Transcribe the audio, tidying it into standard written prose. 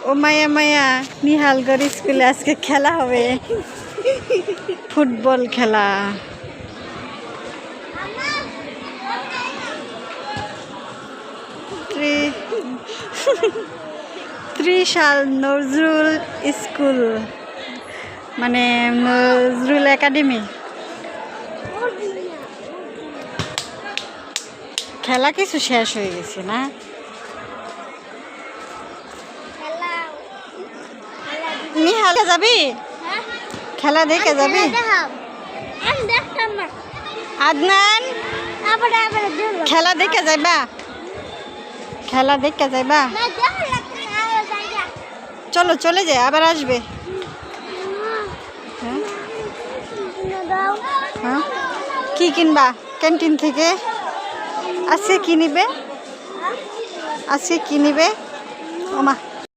ও মায়া মায়া নিহালগড় স্কুলে আজকে খেলা হবে, ফুটবল খেলা। ত্রিশাল নজরুল স্কুল মানে নজরুল একাডেমি। খেলা কিছু শেষ হয়ে গেছে না? নিহাল যাবি? খেলা দেখে যাবি? আদনান খেলা দেখে যাইবা? খেলা দেখে যাইবা? চলো চলে যাই, আবার আসবে। হ্যাঁ কি কিনবা ক্যান্টিন থেকে? আজকে কি নিবে? আজকে কি নিবে? ওমা